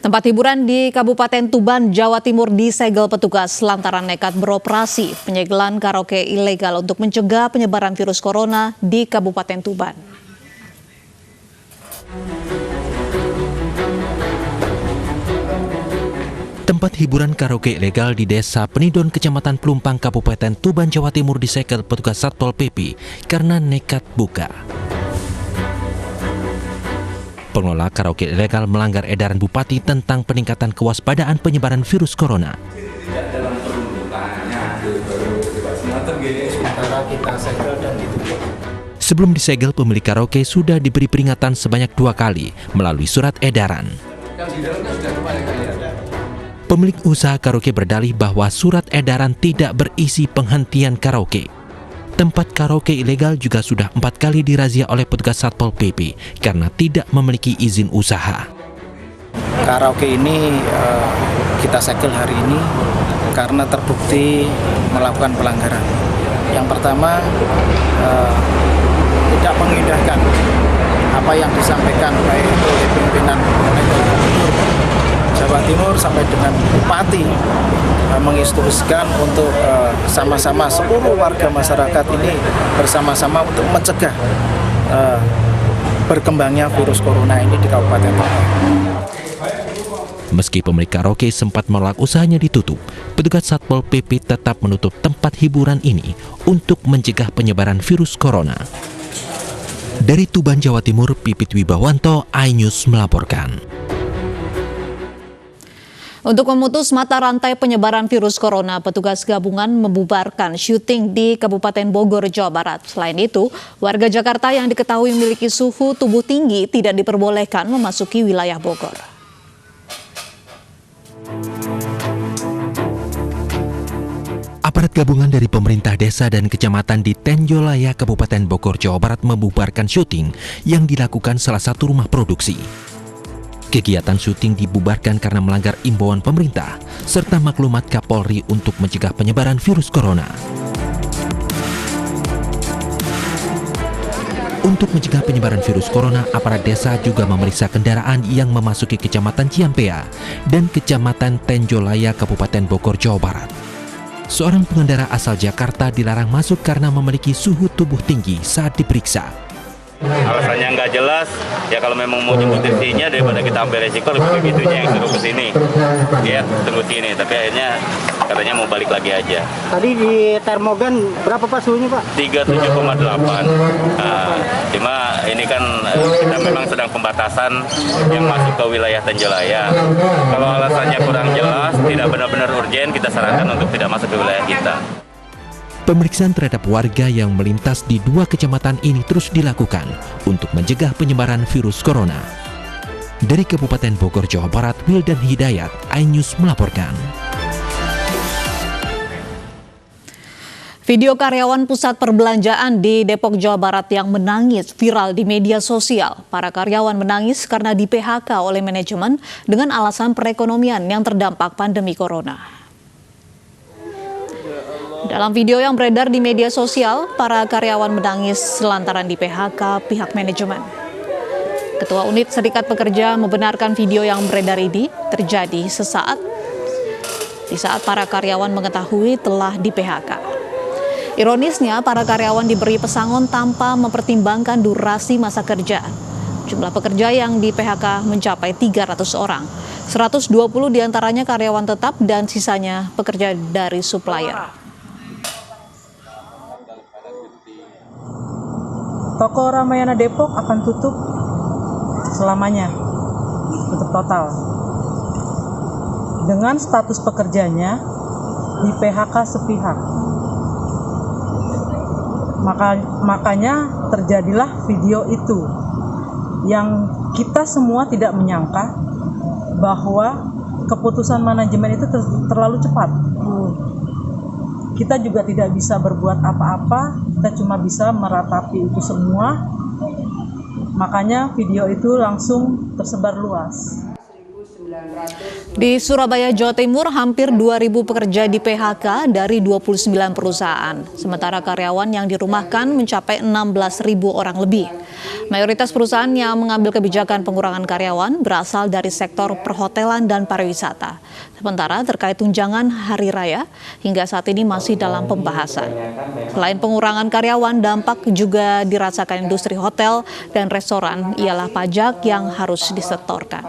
Tempat hiburan di Kabupaten Tuban, Jawa Timur disegel petugas lantaran nekat beroperasi penyegelan karaoke ilegal untuk mencegah penyebaran virus corona di Kabupaten Tuban. Tempat hiburan karaoke ilegal di Desa Penidon, Kecamatan Pelumpang, Kabupaten Tuban, Jawa Timur disegel petugas Satpol PP karena nekat buka. Pengelola karaoke ilegal melanggar edaran Bupati tentang peningkatan kewaspadaan penyebaran virus corona. Sebelum disegel, pemilik karaoke sudah diberi peringatan sebanyak 2 kali melalui surat edaran. Pemilik usaha karaoke berdalih bahwa surat edaran tidak berisi penghentian karaoke. Tempat karaoke ilegal juga sudah 4 kali dirazia oleh petugas Satpol PP karena tidak memiliki izin usaha. Karaoke ini kita segel hari ini karena terbukti melakukan pelanggaran. Yang pertama, tidak mengindahkan apa yang disampaikan baik itu oleh pimpinan Jawa Timur sampai dengan Bupati menginstruksikan untuk sama-sama seluruh warga masyarakat ini bersama-sama untuk mencegah berkembangnya virus corona ini di Kabupaten Tuban. Meski pemilik karaoke sempat menolak usahanya ditutup, petugas Satpol PP tetap menutup tempat hiburan ini untuk mencegah penyebaran virus corona. Dari Tuban, Jawa Timur, Pipit Wibawanto, iNews melaporkan. Untuk memutus mata rantai penyebaran virus corona, petugas gabungan membubarkan syuting di Kabupaten Bogor, Jawa Barat. Selain itu, warga Jakarta yang diketahui memiliki suhu tubuh tinggi tidak diperbolehkan memasuki wilayah Bogor. Aparat gabungan dari pemerintah desa dan kecamatan di Tenjolaya, Kabupaten Bogor, Jawa Barat membubarkan syuting yang dilakukan salah satu rumah produksi. Kegiatan syuting dibubarkan karena melanggar imbauan pemerintah serta maklumat Kapolri untuk mencegah penyebaran virus corona. Untuk mencegah penyebaran virus corona, aparat desa juga memeriksa kendaraan yang memasuki Kecamatan Ciampea dan Kecamatan Tenjolaya, Kabupaten Bogor, Jawa Barat. Seorang pengendara asal Jakarta dilarang masuk karena memiliki suhu tubuh tinggi saat diperiksa. Alasannya nggak jelas, ya kalau memang mau jemput isinya daripada kita ambil resiko lebih begitunya yang suruh ke sini. Dia tunggu sini, tapi akhirnya katanya mau balik lagi aja. Tadi di termogan berapa Pak suhunya Pak? 37,8. Cuma ini kan kita memang sedang pembatasan yang masuk ke wilayah Tenjolaya. Kalau alasannya kurang jelas, tidak benar-benar urgen, kita sarankan untuk tidak masuk ke wilayah kita. Pemeriksaan terhadap warga yang melintas di 2 kecamatan ini terus dilakukan untuk mencegah penyebaran virus corona. Dari Kabupaten Bogor, Jawa Barat, Wildan Hidayat, iNews melaporkan. Video karyawan pusat perbelanjaan di Depok, Jawa Barat yang menangis viral di media sosial. Para karyawan menangis karena di PHK oleh manajemen dengan alasan perekonomian yang terdampak pandemi corona. Dalam video yang beredar di media sosial, para karyawan menangis lantaran di PHK pihak manajemen. Ketua Unit Serikat Pekerja membenarkan video yang beredar ini terjadi di saat para karyawan mengetahui telah di PHK. Ironisnya, para karyawan diberi pesangon tanpa mempertimbangkan durasi masa kerja. Jumlah pekerja yang di PHK mencapai 300 orang. 120 diantaranya karyawan tetap dan sisanya pekerja dari supplier. Toko Ramayana Depok akan tutup selamanya, tutup total. Dengan status pekerjanya di PHK sepihak. Makanya terjadilah video itu yang kita semua tidak menyangka bahwa keputusan manajemen itu terlalu cepat. Kita juga tidak bisa berbuat apa-apa, kita cuma bisa meratapi itu semua. Makanya video itu langsung tersebar luas. Di Surabaya, Jawa Timur, hampir 2.000 pekerja di PHK dari 29 perusahaan. Sementara karyawan yang dirumahkan mencapai 16.000 orang lebih. Mayoritas perusahaan yang mengambil kebijakan pengurangan karyawan berasal dari sektor perhotelan dan pariwisata. Sementara terkait tunjangan hari raya, hingga saat ini masih dalam pembahasan. Selain pengurangan karyawan, dampak juga dirasakan industri hotel dan restoran, ialah pajak yang harus disetorkan.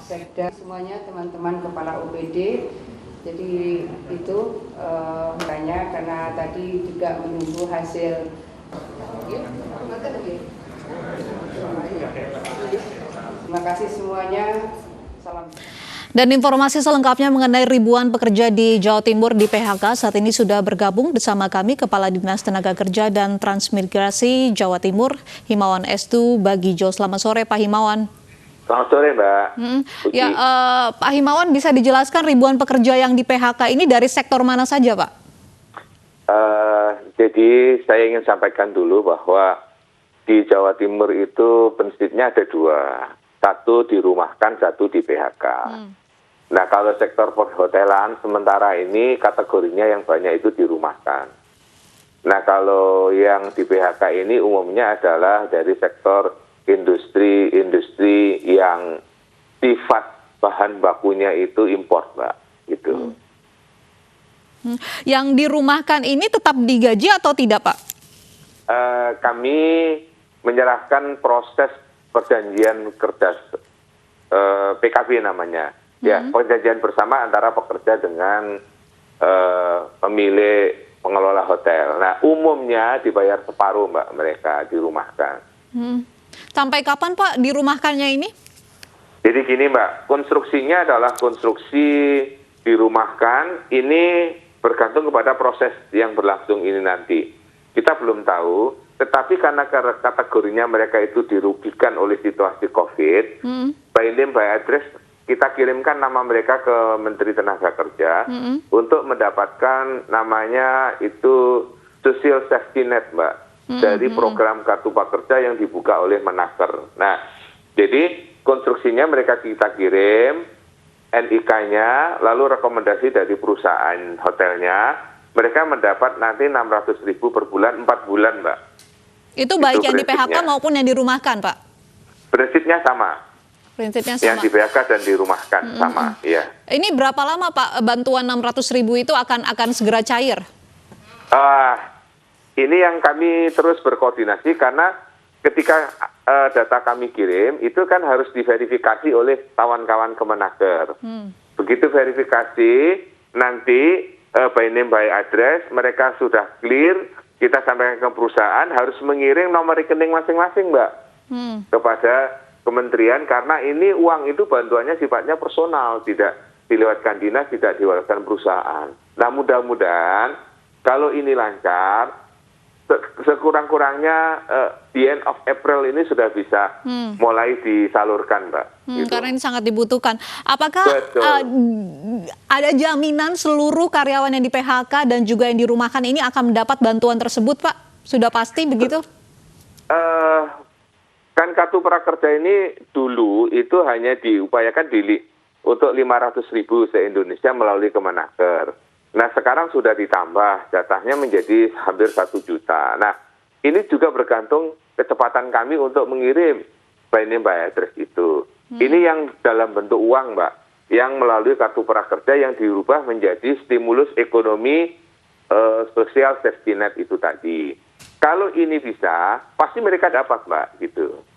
Sekda semuanya teman-teman kepala OPD, jadi itu makanya karena tadi juga menunggu hasil. Terima kasih semuanya, salam. Dan informasi selengkapnya mengenai ribuan pekerja di Jawa Timur di PHK saat ini sudah bergabung bersama kami Kepala Dinas Tenaga Kerja dan Transmigrasi Jawa Timur, Himawan Estu Bagijo. Selamat sore Pak Himawan. Selamat sore Mbak. Ya, Pak Himawan, bisa dijelaskan ribuan pekerja yang di PHK ini dari sektor mana saja Pak? Jadi saya ingin sampaikan dulu bahwa di Jawa Timur itu prinsipnya ada dua. Satu dirumahkan, satu di PHK. Nah kalau sektor perhotelan sementara ini kategorinya yang banyak itu dirumahkan. Nah kalau yang di PHK ini umumnya adalah dari sektor industri yang sifat bahan bakunya itu import, Mbak. Gitu. Yang dirumahkan ini tetap digaji atau tidak, Pak? Kami menyerahkan proses perjanjian kerja PKB namanya. Ya, perjanjian bersama antara pekerja dengan pemilik pengelola hotel. Nah, umumnya dibayar separuh, Mbak, mereka dirumahkan. Sampai kapan, Pak, dirumahkannya ini? Jadi gini, Mbak, konstruksinya adalah konstruksi dirumahkan. Ini bergantung kepada proses yang berlangsung ini nanti. Kita belum tahu, tetapi karena kategorinya mereka itu dirugikan oleh situasi COVID, by name, by address, kita kirimkan nama mereka ke Menteri Tenaga Kerja untuk mendapatkan namanya itu Social Safety Net, Mbak, dari program Kartu Prakerja yang dibuka oleh Menaker. Nah, jadi konstruksinya mereka kita kirim, NIK-nya, lalu rekomendasi dari perusahaan hotelnya, mereka mendapat nanti 600.000 per bulan, 4 bulan, Mbak. Itu baik yang di PHK maupun yang dirumahkan, Pak? Prinsipnya sama. Prinsipnya sama. Yang di PHK dan dirumahkan sama, ya. Ini berapa lama, Pak, bantuan 600.000 itu akan segera cair? Ini yang kami terus berkoordinasi karena ketika data kami kirim, itu kan harus diverifikasi oleh kawan-kawan Kemenaker. Begitu verifikasi, nanti by name, by address, mereka sudah clear, kita sampaikan ke perusahaan, harus mengirim nomor rekening masing-masing, Mbak, kepada kementerian, karena ini uang itu bantuannya sifatnya personal, tidak dilewatkan dinas, tidak dilewatkan perusahaan. Nah, mudah-mudahan kalau ini lancar, sekurang-kurangnya di end of April ini sudah bisa mulai disalurkan, Mbak. Gitu. Karena ini sangat dibutuhkan. Apakah ada jaminan seluruh karyawan yang di PHK dan juga yang dirumahkan ini akan mendapat bantuan tersebut, Pak? Sudah pasti begitu? Kan Kartu Prakerja ini dulu itu hanya diupayakan untuk 500.000 se-Indonesia melalui Kemenaker. Nah, sekarang sudah ditambah, jatahnya menjadi hampir 1 juta. Nah, ini juga bergantung kecepatan kami untuk mengirim by name, by address itu. Ini yang dalam bentuk uang, Mbak, yang melalui Kartu Prakerja yang dirubah menjadi stimulus ekonomi social safety net itu tadi. Kalau ini bisa, pasti mereka dapat, Mbak, gitu.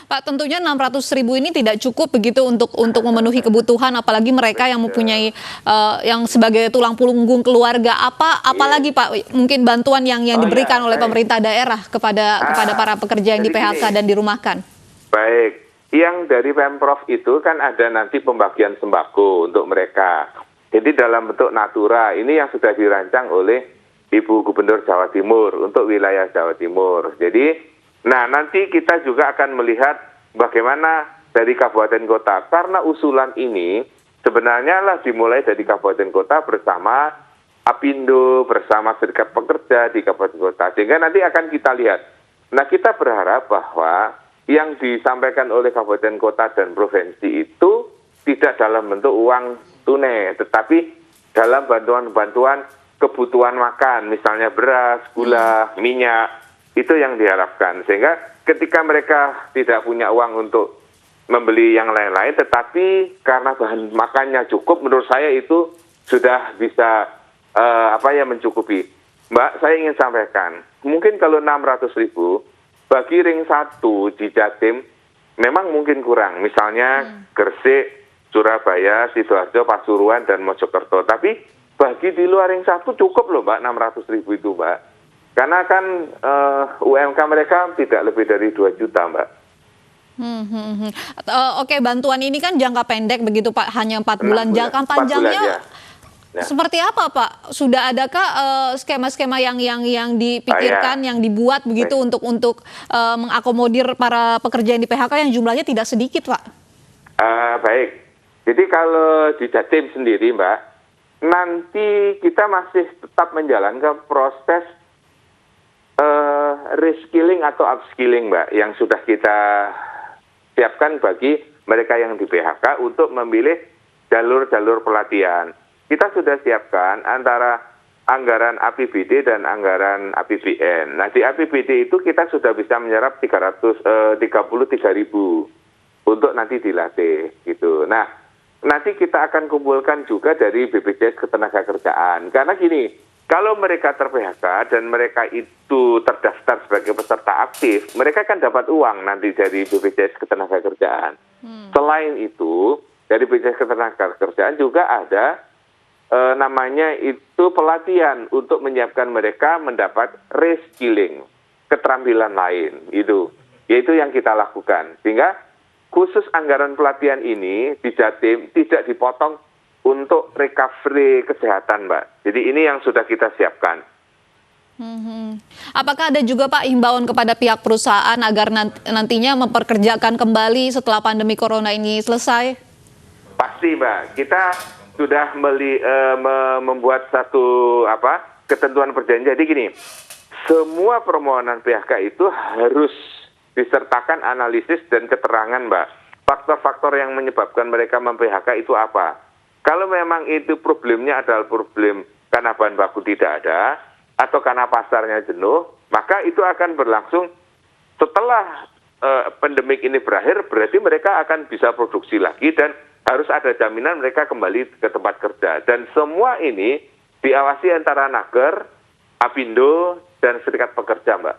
Pak, tentunya 600.000 ini tidak cukup begitu untuk memenuhi kebutuhan, apalagi mereka yang mempunyai yang sebagai tulang punggung keluarga. Apalagi Pak, mungkin bantuan yang diberikan oleh pemerintah daerah kepada para pekerja yang di PHK dan dirumahkan. Baik, yang dari Pemprov itu kan ada nanti pembagian sembako untuk mereka. Jadi dalam bentuk natura, ini yang sudah dirancang oleh Ibu Gubernur Jawa Timur untuk wilayah Jawa Timur. Jadi, nah nanti kita juga akan melihat bagaimana dari kabupaten kota. Karena usulan ini sebenarnya lah dimulai dari kabupaten kota bersama Apindo, bersama serikat pekerja di kabupaten kota. Sehingga nanti akan kita lihat. Nah, kita berharap bahwa yang disampaikan oleh kabupaten kota dan provinsi itu tidak dalam bentuk uang tunai, tetapi dalam bantuan-bantuan kebutuhan makan, misalnya beras, gula, minyak, itu yang diharapkan. Sehingga ketika mereka tidak punya uang untuk membeli yang lain-lain, tetapi karena bahan makannya cukup, menurut saya itu sudah bisa mencukupi. Mbak, saya ingin sampaikan, mungkin kalau 600.000 bagi ring 1 di Jatim memang mungkin kurang. Misalnya Gresik, Surabaya, Sidoarjo, Pasuruan, dan Mojokerto. Tapi bagi di luar ring 1 cukup loh Mbak, 600.000 itu Mbak. Karena kan UMK mereka tidak lebih dari 2 juta Mbak. Oke, bantuan ini kan jangka pendek begitu Pak, hanya 4 bulan. Jangka panjangnya seperti apa Pak? Sudah adakah skema-skema yang dipikirkan, yang dibuat begitu untuk mengakomodir para pekerja yang di PHK yang jumlahnya tidak sedikit Pak? Baik, jadi kalau di Jatim sendiri Mbak, nanti kita masih tetap menjalankan proses reskilling atau upskilling Mbak, yang sudah kita siapkan bagi mereka yang di PHK untuk memilih jalur-jalur pelatihan. Kita sudah siapkan antara anggaran APBD dan anggaran APBN. Nah, di APBD itu kita sudah bisa menyerap 33.000 untuk nanti dilatih gitu. Nah, nanti kita akan kumpulkan juga dari BPJS Ketenagakerjaan. Karena gini, kalau mereka ter-PHK dan mereka itu terdaftar sebagai peserta aktif, mereka kan dapat uang nanti dari BPJS Ketenagakerjaan. Selain itu, dari BPJS Ketenagakerjaan juga ada namanya itu pelatihan untuk menyiapkan mereka mendapat reskilling, keterampilan lain, itu yaitu yang kita lakukan. Sehingga khusus anggaran pelatihan ini di Jatim tidak dipotong untuk recovery kesehatan Mbak. Jadi ini yang sudah kita siapkan. Apakah ada juga Pak himbauan kepada pihak perusahaan agar nantinya memperkerjakan kembali setelah pandemi corona ini selesai? Pasti Mbak, kita sudah membuat satu ketentuan perjanjian. Jadi gini, semua permohonan PHK itu harus disertakan analisis dan keterangan Mbak. Faktor-faktor yang menyebabkan mereka mem-PHK itu apa? Kalau memang itu problemnya adalah problem karena bahan baku tidak ada atau karena pasarnya jenuh, maka itu akan berlangsung setelah pandemik ini berakhir, berarti mereka akan bisa produksi lagi dan harus ada jaminan mereka kembali ke tempat kerja. Dan semua ini diawasi antara Naker, Apindo, dan Serikat Pekerja, Mbak.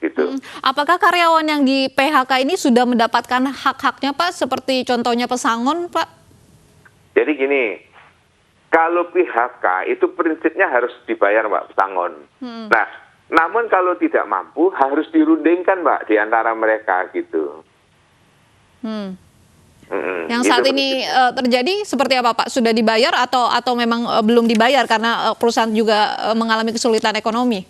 Gitu. Apakah karyawan yang di PHK ini sudah mendapatkan hak-haknya, Pak? Seperti contohnya pesangon, Pak? Jadi gini, kalau PHK itu prinsipnya harus dibayar, Mbak, pesangon. Nah, namun kalau tidak mampu harus dirundingkan, Mbak, di antara mereka, gitu. Yang saat ini terjadi seperti apa Pak? Sudah dibayar atau memang belum dibayar karena perusahaan juga mengalami kesulitan ekonomi?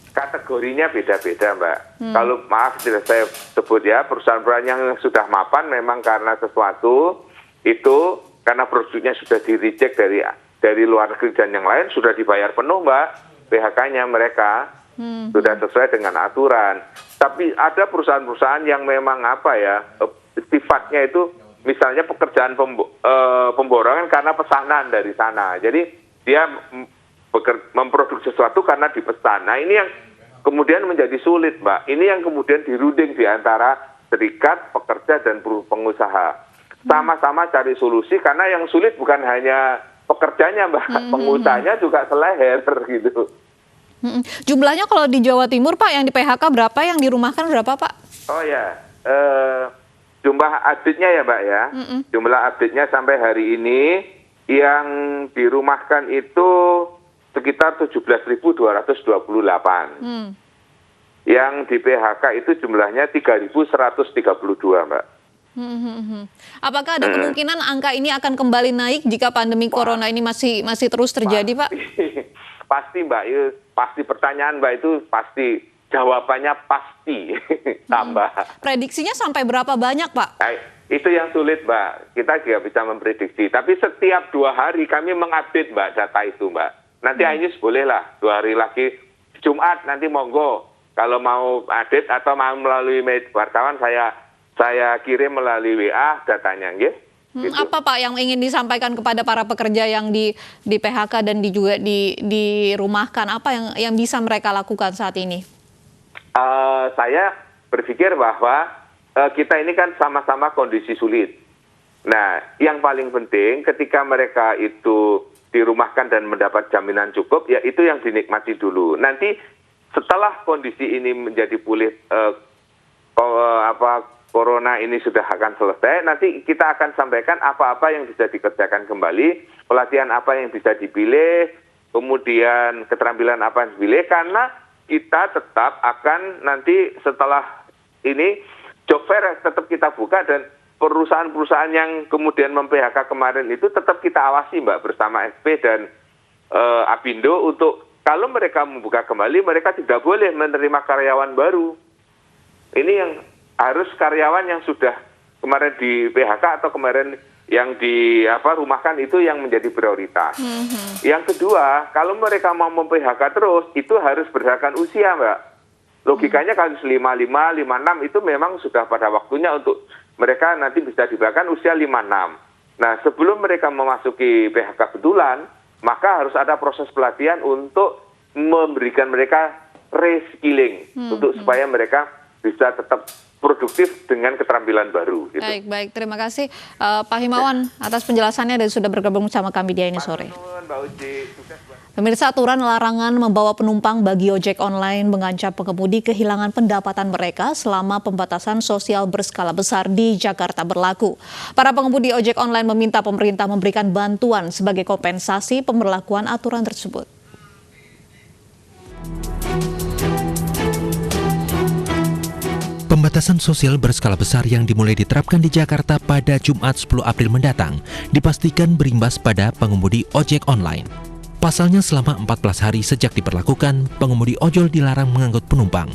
Kategorinya beda-beda Mbak. Kalau maaf tidak saya sebut ya, perusahaan-perusahaan yang sudah mapan memang karena sesuatu itu karena produknya sudah di-reject dari luar negeri dan yang lain sudah dibayar penuh Mbak. PHK-nya mereka sudah sesuai dengan aturan. Tapi ada perusahaan-perusahaan yang memang sifatnya itu misalnya pekerjaan pemborongan karena pesanan dari sana. Jadi dia memproduksi sesuatu karena dipesan. Nah ini yang kemudian menjadi sulit Mbak. Ini yang kemudian dirunding di antara serikat, pekerja, dan pengusaha. Sama-sama cari solusi karena yang sulit bukan hanya pekerjanya Mbak. Pengusahanya juga seleher gitu. Jumlahnya kalau di Jawa Timur Pak yang di PHK berapa, yang dirumahkan berapa Pak? Oh ya, jumlah update-nya ya Mbak ya, jumlah update-nya sampai hari ini yang dirumahkan itu sekitar 17.228. Yang di PHK itu jumlahnya 3.132 Mbak. Apakah ada kemungkinan angka ini akan kembali naik jika pandemi corona ini masih terus terjadi Pak? Pasti Mbak, pasti pertanyaan Mbak itu pasti. Jawabannya pasti tambah. Prediksinya sampai berapa banyak, Pak? Nah, itu yang sulit, Mbak. Kita juga bisa memprediksi. Tapi setiap 2 hari kami mengupdate, Mbak, data itu, Mbak. Nanti Ainus bolehlah 2 hari lagi. Jumat nanti monggo. Kalau mau update atau mau melalui wartawan, saya kirim melalui WA datanya, nggih. Gitu. Apa Pak yang ingin disampaikan kepada para pekerja yang di PHK dan juga dirumahkan? Apa yang bisa mereka lakukan saat ini? Saya berpikir bahwa kita ini kan sama-sama kondisi sulit. Nah, yang paling penting ketika mereka itu dirumahkan dan mendapat jaminan cukup, ya itu yang dinikmati dulu. Nanti setelah kondisi ini menjadi pulih, Corona ini sudah akan selesai, nanti kita akan sampaikan apa-apa yang bisa dikerjakan kembali, pelatihan apa yang bisa dipilih, kemudian keterampilan apa yang dipilih, karena kita tetap akan nanti setelah ini job fair tetap kita buka, dan perusahaan-perusahaan yang kemudian mem-PHK kemarin itu tetap kita awasi Mbak, bersama SP dan Apindo, untuk kalau mereka membuka kembali, mereka tidak boleh menerima karyawan baru. Ini yang harus karyawan yang sudah kemarin di PHK atau kemarin yang rumahkan itu yang menjadi prioritas. Yang kedua, kalau mereka mau mem-PHK terus, itu harus berdasarkan usia Mbak. Logikanya kasus 55, 56 itu memang sudah pada waktunya untuk mereka nanti bisa dibahkan usia 56. Nah, sebelum mereka memasuki PHK betulan, maka harus ada proses pelatihan untuk memberikan mereka reskilling, untuk supaya mereka bisa tetap produktif dengan keterampilan baru. Gitu. Baik. Terima kasih Pak Himawan atas penjelasannya dan sudah bergabung bersama kami di ini sore. Pemirsa, aturan larangan membawa penumpang bagi ojek online mengancam pengemudi kehilangan pendapatan mereka selama pembatasan sosial berskala besar di Jakarta berlaku. Para pengemudi ojek online meminta pemerintah memberikan bantuan sebagai kompensasi pemberlakuan aturan tersebut. Pembatasan sosial berskala besar yang dimulai diterapkan di Jakarta pada Jumat 10 April mendatang dipastikan berimbas pada pengemudi ojek online. Pasalnya selama 14 hari sejak diberlakukan, pengemudi ojol dilarang mengangkut penumpang.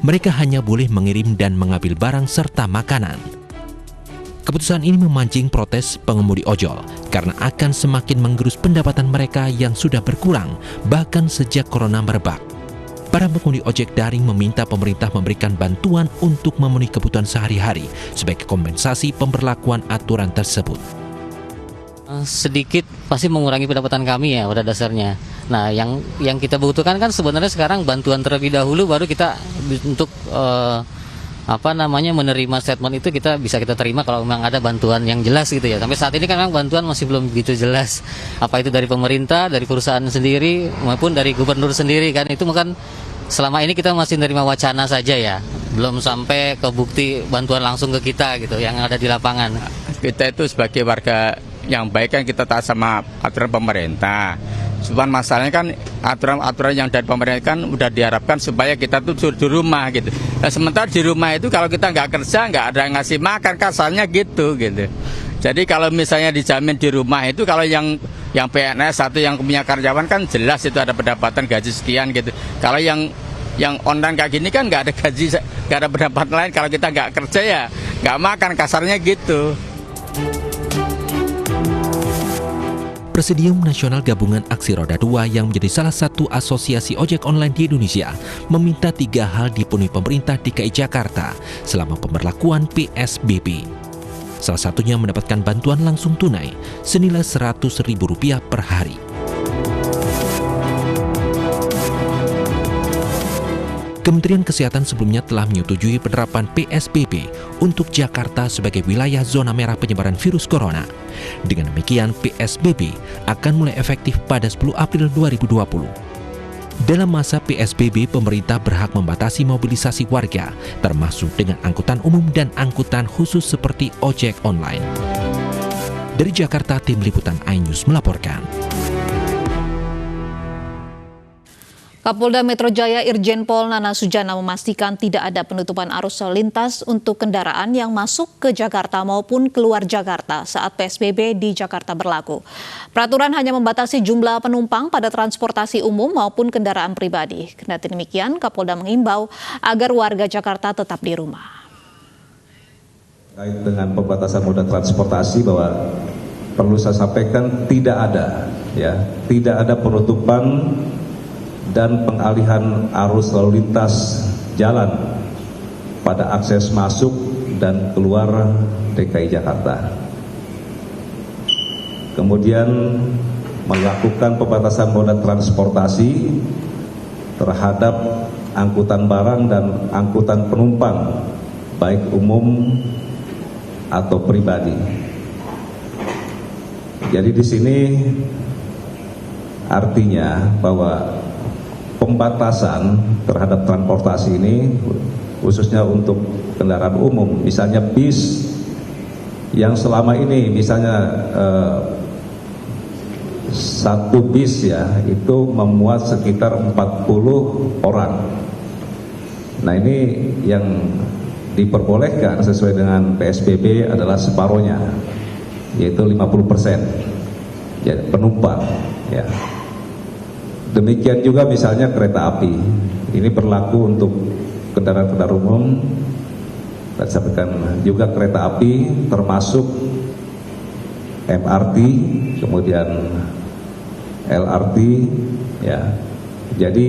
Mereka hanya boleh mengirim dan mengambil barang serta makanan. Keputusan ini memancing protes pengemudi ojol karena akan semakin menggerus pendapatan mereka yang sudah berkurang bahkan sejak corona merebak. Para pengemudi ojek daring meminta pemerintah memberikan bantuan untuk memenuhi kebutuhan sehari-hari sebagai kompensasi pemberlakuan aturan tersebut. Sedikit pasti mengurangi pendapatan kami ya pada dasarnya. Nah, yang kita butuhkan kan sebenarnya sekarang bantuan terlebih dahulu, baru kita untuk menerima statement itu kita terima kalau memang ada bantuan yang jelas gitu ya. Sampai saat ini kan memang bantuan masih belum begitu jelas. Apa itu dari pemerintah, dari perusahaan sendiri maupun dari gubernur sendiri kan, itu bukan selama ini kita masih menerima wacana saja ya. Belum sampai ke bukti bantuan langsung ke kita gitu yang ada di lapangan. Kita itu sebagai warga yang baik kan kita taat sama aturan pemerintah. Cuman masalahnya kan aturan yang dari pemerintah kan udah diharapkan supaya kita tuh di rumah gitu. Nah, sementara di rumah itu kalau kita nggak kerja, nggak ada ngasih makan, kasarnya gitu. Jadi kalau misalnya dijamin di rumah itu, kalau yang PNS atau yang punya karyawan kan jelas itu ada pendapatan gaji sekian gitu. Kalau yang online kayak gini kan nggak ada gaji, nggak ada pendapatan lain. Kalau kita nggak kerja ya nggak makan, kasarnya gitu. Presidium Nasional Gabungan Aksi Roda 2 yang menjadi salah satu asosiasi ojek online di Indonesia meminta 3 hal dipenuhi pemerintah DKI Jakarta selama pemberlakuan PSBB. Salah satunya mendapatkan bantuan langsung tunai senilai Rp100.000 per hari. Kementerian Kesehatan sebelumnya telah menyetujui penerapan PSBB untuk Jakarta sebagai wilayah zona merah penyebaran virus corona. Dengan demikian, PSBB akan mulai efektif pada 10 April 2020. Dalam masa PSBB, pemerintah berhak membatasi mobilisasi warga, termasuk dengan angkutan umum dan angkutan khusus seperti ojek online. Dari Jakarta, Tim Liputan iNews melaporkan. Kapolda Metro Jaya Irjen Pol Nana Sujana memastikan tidak ada penutupan arus lalu lintas untuk kendaraan yang masuk ke Jakarta maupun keluar Jakarta saat PSBB di Jakarta berlaku. Peraturan hanya membatasi jumlah penumpang pada transportasi umum maupun kendaraan pribadi. Kendati demikian, Kapolda mengimbau agar warga Jakarta tetap di rumah. Terkait dengan pembatasan moda transportasi, bahwa perlu saya sampaikan tidak ada penutupan dan pengalihan arus lalu lintas jalan pada akses masuk dan keluar DKI Jakarta. kemudian melakukan pembatasan moda transportasi terhadap angkutan barang dan angkutan penumpang, baik umum atau pribadi. Jadi di sini artinya bahwa pembatasan terhadap transportasi ini khususnya untuk kendaraan umum, misalnya bis yang selama ini misalnya satu bis ya itu memuat sekitar 40 orang. Nah ini yang diperbolehkan sesuai dengan PSBB adalah separohnya, yaitu 50% ya, penumpang ya. Demikian juga misalnya kereta api, ini berlaku untuk kendaraan-kendaraan umum. Dan sampaikan juga kereta api termasuk MRT, kemudian LRT ya. Jadi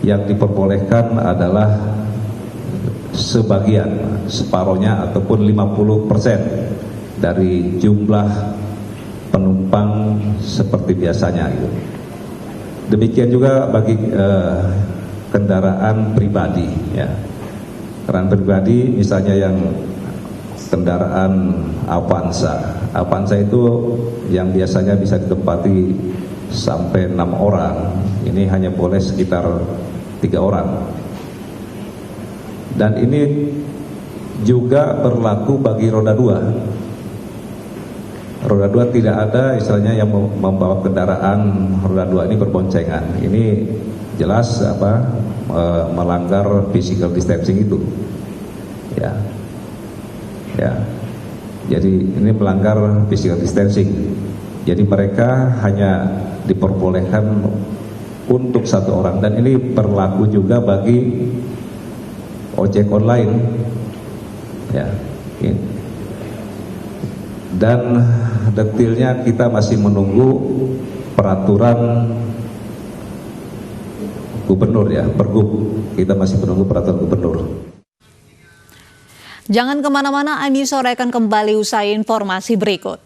yang diperbolehkan adalah sebagian, separohnya ataupun 50% dari jumlah penumpang seperti biasanya itu. Demikian juga bagi kendaraan pribadi ya. Kendaraan pribadi misalnya yang kendaraan Avanza itu yang biasanya bisa ditempati sampai 6 orang, ini hanya boleh sekitar 3 orang. Dan ini juga berlaku bagi roda 2. Roda 2 tidak ada istilahnya yang membawa kendaraan roda 2 ini berboncengan. Ini jelas melanggar physical distancing itu. Ya. Ya. Jadi ini melanggar physical distancing. Jadi mereka hanya diperbolehkan untuk 1 orang, dan ini berlaku juga bagi ojek online. Ya. Dan detailnya kita masih menunggu peraturan gubernur ya, Pergub. Kita masih menunggu peraturan gubernur. Jangan kemana-mana, Ani sore akan kembali usai informasi berikut.